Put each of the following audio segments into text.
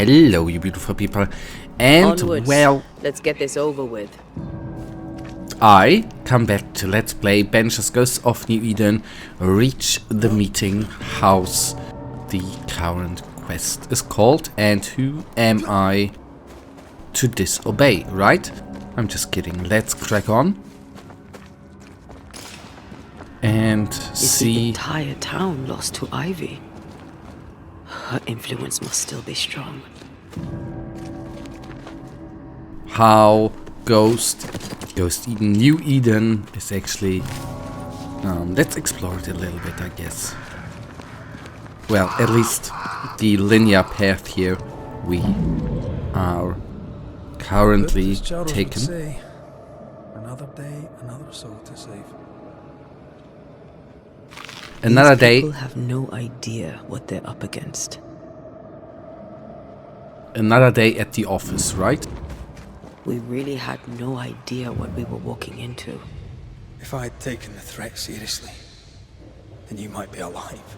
Hello, you beautiful people. And, Onwards. well, Let's get this over with. I come back to Let's Play Banishers Ghosts of New Eden, reach the meeting house. The current quest is called, and who am I to disobey, right? I'm just kidding. Let's crack on. And Is see... the entire town lost to Ivy? Her influence must still be strong. how Ghost Eden, New Eden is actually... let's explore it a little bit, I guess. Well, at least the linear path here we are currently taken. Another day, another soul to save. Another These day, people have no idea what they're up against. another day at the office, right? We really had no idea what we were walking into. If I had taken the threat seriously, then you might be alive.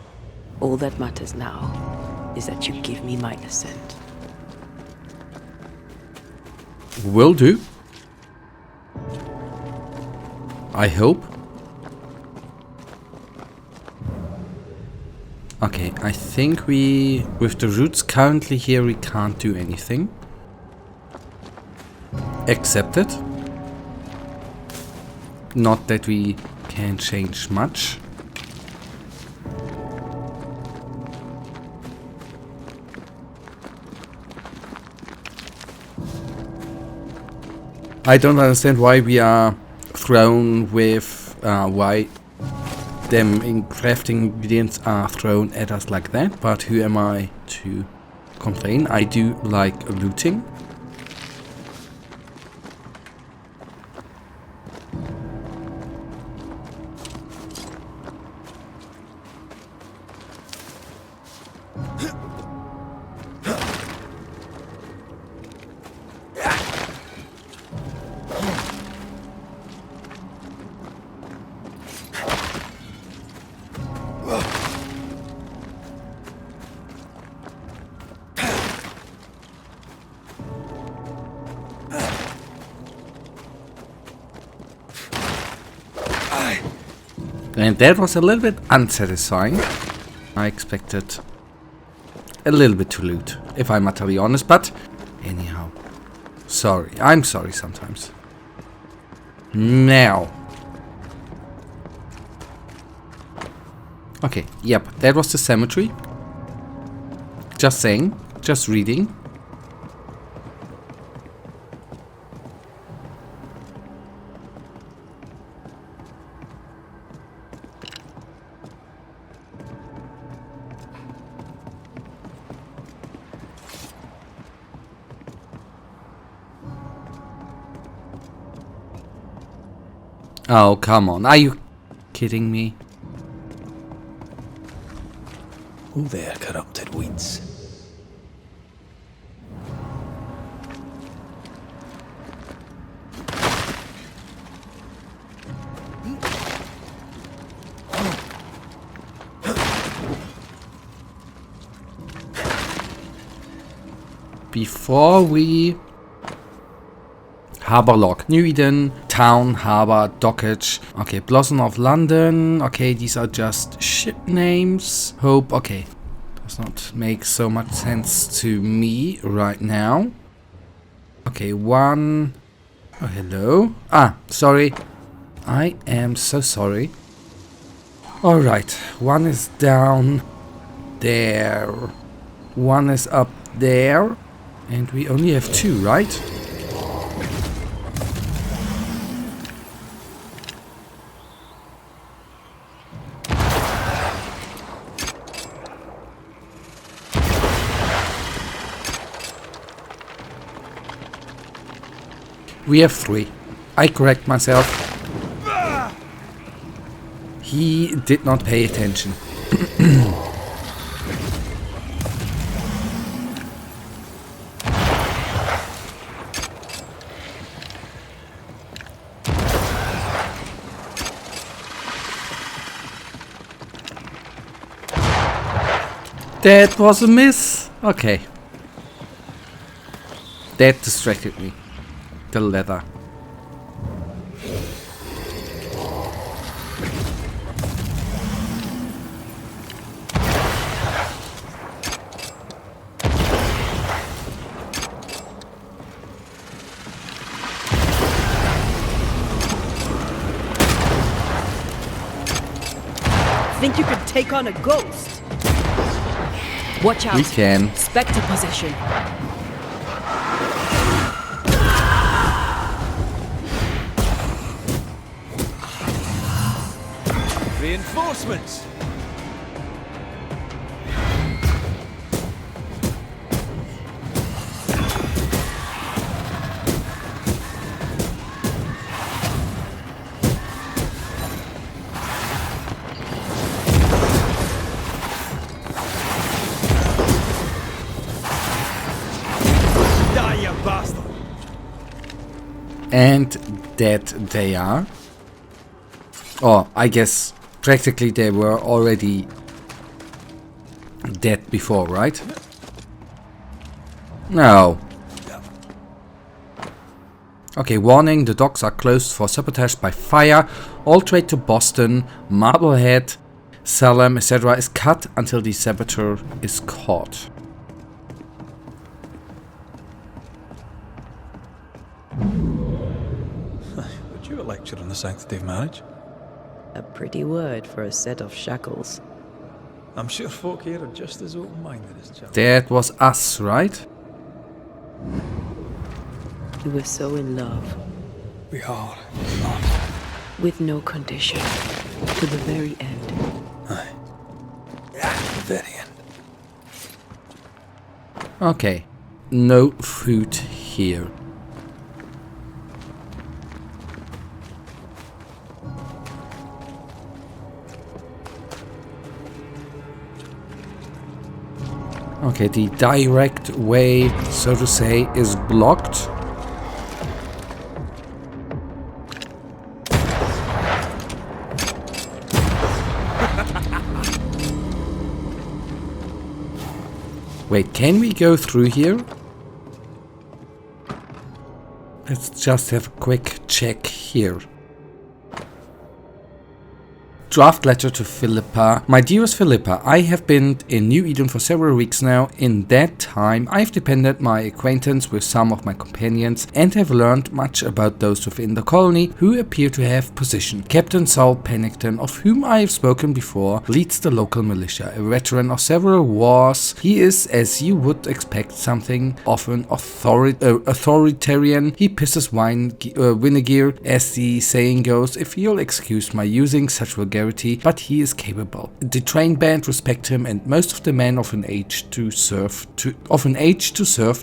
All that matters now is that you give me my assent. Will do. I hope. Okay, I think we... with the roots currently here, we can't do anything. Accept it. Not that we can change much. I don't understand why we are thrown with... why them in crafting ingredients are thrown at us like that, but who am I to complain? I do like looting. And that was a little bit unsatisfying. I expected a little bit to loot, if I'm utterly honest, but anyhow. Sorry, I'm sorry sometimes. Now. Okay, yep, that was the cemetery. Just saying, just reading. Oh, come on. Are you kidding me? Oh, there, corrupted weeds. Before we... Harbour Lock, New Eden, Town, Harbour, Dockage. Okay, Blossom of London. Okay, these are just ship names. Hope, okay. Does not make so much sense to me right now. Okay, one... Oh, hello. Ah, sorry. I am so sorry. Alright, one is down there. One is up there. And we only have two, right? We have three. I correct myself. He did not pay attention. That was a miss. Okay. That distracted me. The leather. Think you could take on a ghost? Watch out. We can. Spectre possession. Reinforcements! Die, you bastard! And dead they are. Oh, I guess practically they were already dead before, right? No. Okay, warning, the docks are closed for sabotage by fire. All trade to Boston, Marblehead, Salem, etc. is cut until the saboteur is caught. Would you a lecture on the sanctity of marriage? A pretty word for a set of shackles. I'm sure folk here are just as open-minded as Charlie. That was us, right? You were so in love, We are. with no condition, to the very end. Aye. Yeah, the very end. Okay. No food here. Okay, the direct way, so to say, is blocked. Wait, can we go through here? Let's just have a quick check here. Draft letter to Philippa. My dearest Philippa, I have been in New Eden for several weeks now. In that time, I have deepened my acquaintance with some of my companions and have learned much about those within the colony who appear to have position. Captain Saul Pennington, of whom I have spoken before, leads the local militia. A veteran of several wars, he is, as you would expect, something of an authoritarian. He pisses vinegar, as the saying goes, if you'll excuse my using such vulgarity, but he is capable. The train band respect him, and most of the men of an age to serve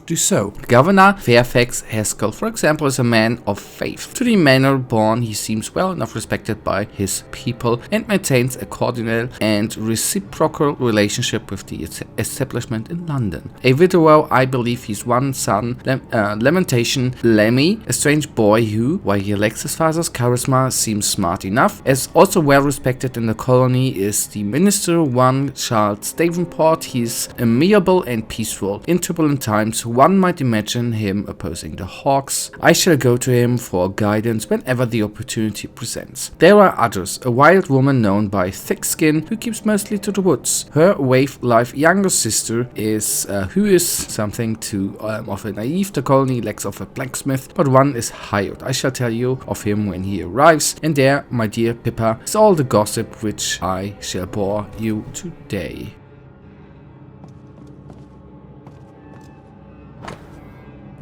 do so. Governor Fairfax Haskell, for example, is a man of faith. To the manor born, he seems well enough respected by his people and maintains a cordial and reciprocal relationship with the establishment in London. A widower, I believe his one son, Lamentation Lemmy, a strange boy who, while he lacks his father's charisma, seems smart enough. As also well respected in the colony is the minister, one Charles Davenport. He is amiable and peaceful. In turbulent times, one might imagine him opposing the Hawks. I shall go to him for guidance whenever the opportunity presents. There are others, a wild woman known by Thick Skin, who keeps mostly to the woods. Her waif-life younger sister is, who is something of a naive. The colony lacks of a blacksmith, but one is hired. I shall tell you of him when he arrives, and there, my dear Pippa, is all the gossip which I shall bore you today.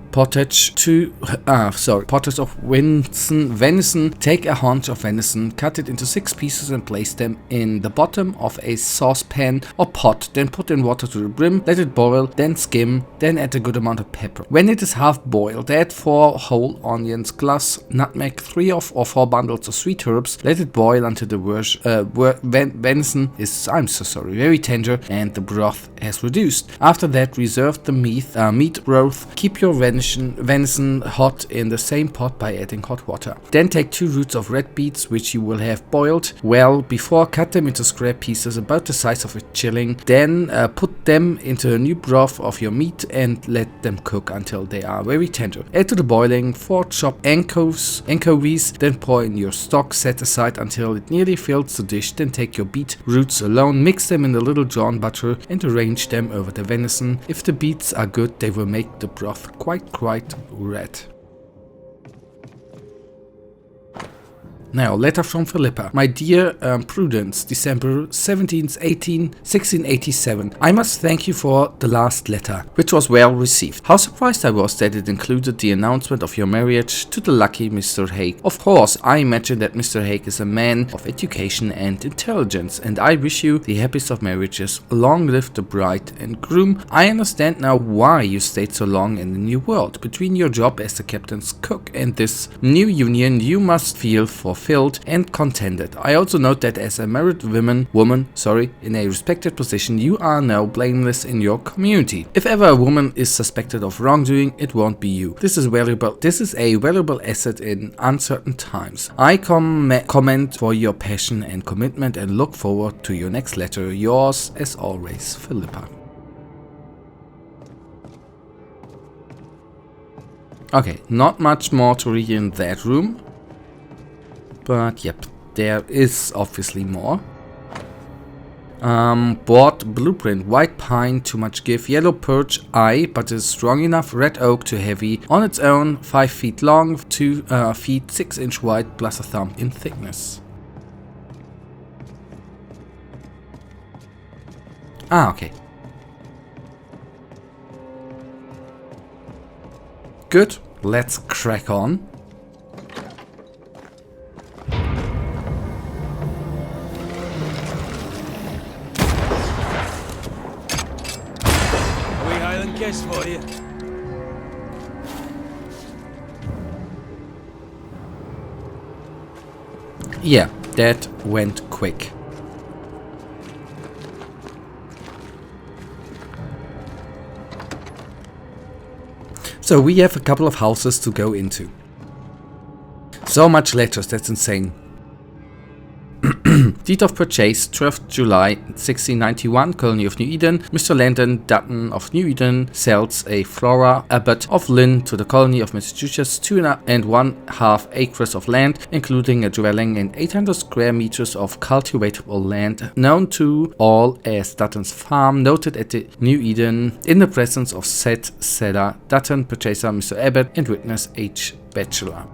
Pottage of venison. Take a haunch of venison, cut it into 6 pieces and place them in the bottom of a saucepan or pot. Then put in water to the brim, let it boil, then skim, then add a good amount of pepper. When it is half boiled, add 4 whole onions, cloves, nutmeg, 3 or 4 bundles of sweet herbs. Let it boil until the venison is, very tender and the broth has reduced. After that, reserve the meat broth. Keep your venison venison hot in the same pot by adding hot water. Then take 2 roots of red beets, which you will have boiled well before, cut them into square pieces about the size of a shilling. Then put them into a new broth of your meat and let them cook until they are very tender. Add to the boiling 4 chopped anchovies, then pour in your stock, set aside until it nearly fills the dish. Then take your beet roots alone, mix them in a little drawn butter and arrange them over the venison. If the beets are good, they will make the broth quite red. Now, letter from Philippa. My dear Prudence, December 17th, 1687. I must thank you for the last letter, which was well received. How surprised I was that it included the announcement of your marriage to the lucky Mr. Hague. Of course, I imagine that Mr. Hague is a man of education and intelligence, and I wish you the happiest of marriages. Long live the bride and groom. I understand now why you stayed so long in the new world. Between your job as the captain's cook and this new union, you must feel fulfilled and contented. I also note that as a married woman, in a respected position, you are now blameless in your community. If ever a woman is suspected of wrongdoing, it won't be you. This is a valuable asset in uncertain times. I comment for your passion and commitment and look forward to your next letter. Yours, as always, Philippa. Okay, not much more to read in that room. But yep, there is obviously more. Board blueprint, white pine, too much give, yellow birch, but is strong enough, red oak, too heavy, on its own, 5 feet long, 2 feet 6 inch wide, plus a thumb in thickness. Okay. Good, let's crack on. Guess for you. Yeah, that went quick. So we have a couple of houses to go into. So much letters, that's insane. Deed of purchase, 12th July 1691, Colony of New Eden. Mr. Landon Dutton of New Eden sells a Flora Abbott of Lynn to the Colony of Massachusetts 2.5 acres of land, including a dwelling and 800 square meters of cultivatable land, known to all as Dutton's Farm, noted at the New Eden, in the presence of said seller, Dutton, purchaser Mr. Abbott, and witness H. Bachelor.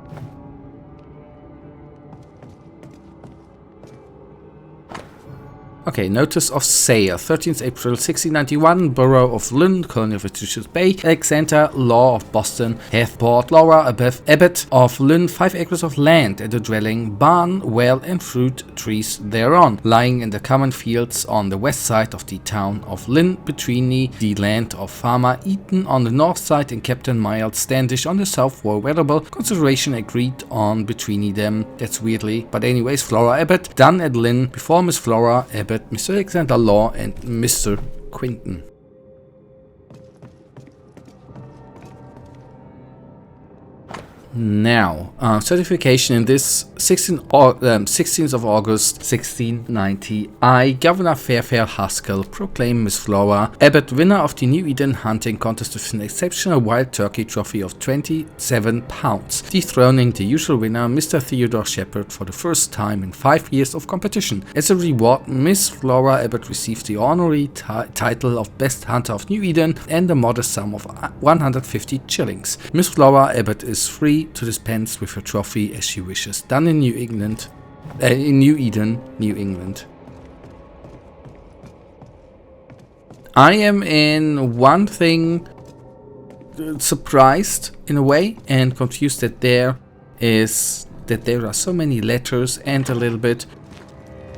Okay, notice of sale, 13th April 1691, Borough of Lynn, Colony of Massachusetts Bay. Alexander Law of Boston hath bought Laura Abbott of Lynn 5 acres of land and a dwelling, barn, well and fruit trees thereon, lying in the common fields on the west side of the town of Lynn, between the land of Farmer Eaton on the north side and Captain Miles Standish on the south, for valuable consideration agreed on between them. That's weirdly, but anyways, Flora Abbott, done at Lynn, before Miss Flora Abbott, Mr. Alexander Law and Mr. Quinton. Now, certification in this 16th of August 1690. I, Governor Fairfair Haskell, proclaim Miss Flora Abbott winner of the New Eden hunting contest with an exceptional wild turkey trophy of 27 pounds, dethroning the usual winner, Mr. Theodore Shepherd, for the first time in 5 years of competition. As a reward, Miss Flora Abbott received the honorary title of Best Hunter of New Eden and a modest sum of 150 shillings. Miss Flora Abbott is free to dispense with her trophy as she wishes. Done in New England, in New Eden, New England. I am in one thing surprised in a way and confused that there are so many letters and a little bit.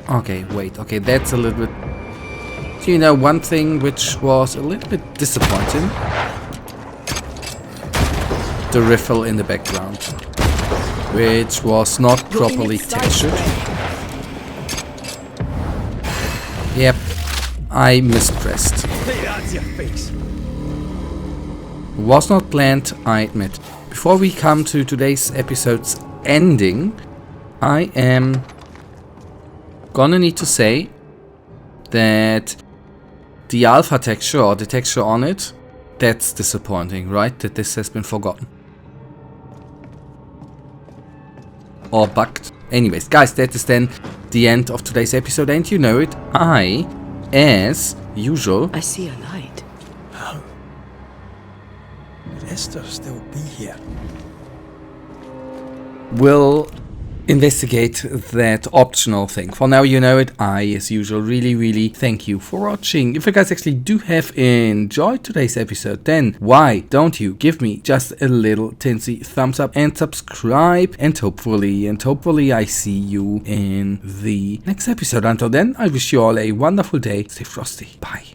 Okay, wait. Okay, that's a little bit. You know, one thing which was a little bit disappointing. The riffle in the background, which was not properly textured. Yep, I mispressed. That's your face. Was not planned, I admit. Before we come to today's episode's ending, I am gonna need to say that the alpha texture, or the texture on it, that's disappointing, right? That this has been forgotten. Or bugged. Anyways, guys, that is then the end of today's episode, and you know it. I, as usual... I see a light. How? Could Esther still be here? will investigate that optional thing. For now, you know it. I, as usual, really thank you for watching. If you guys actually do have enjoyed today's episode, then why don't you give me just a little tinsy thumbs up and subscribe, and hopefully I see you in the next episode. Until then, I wish you all a wonderful day. Stay frosty. Bye.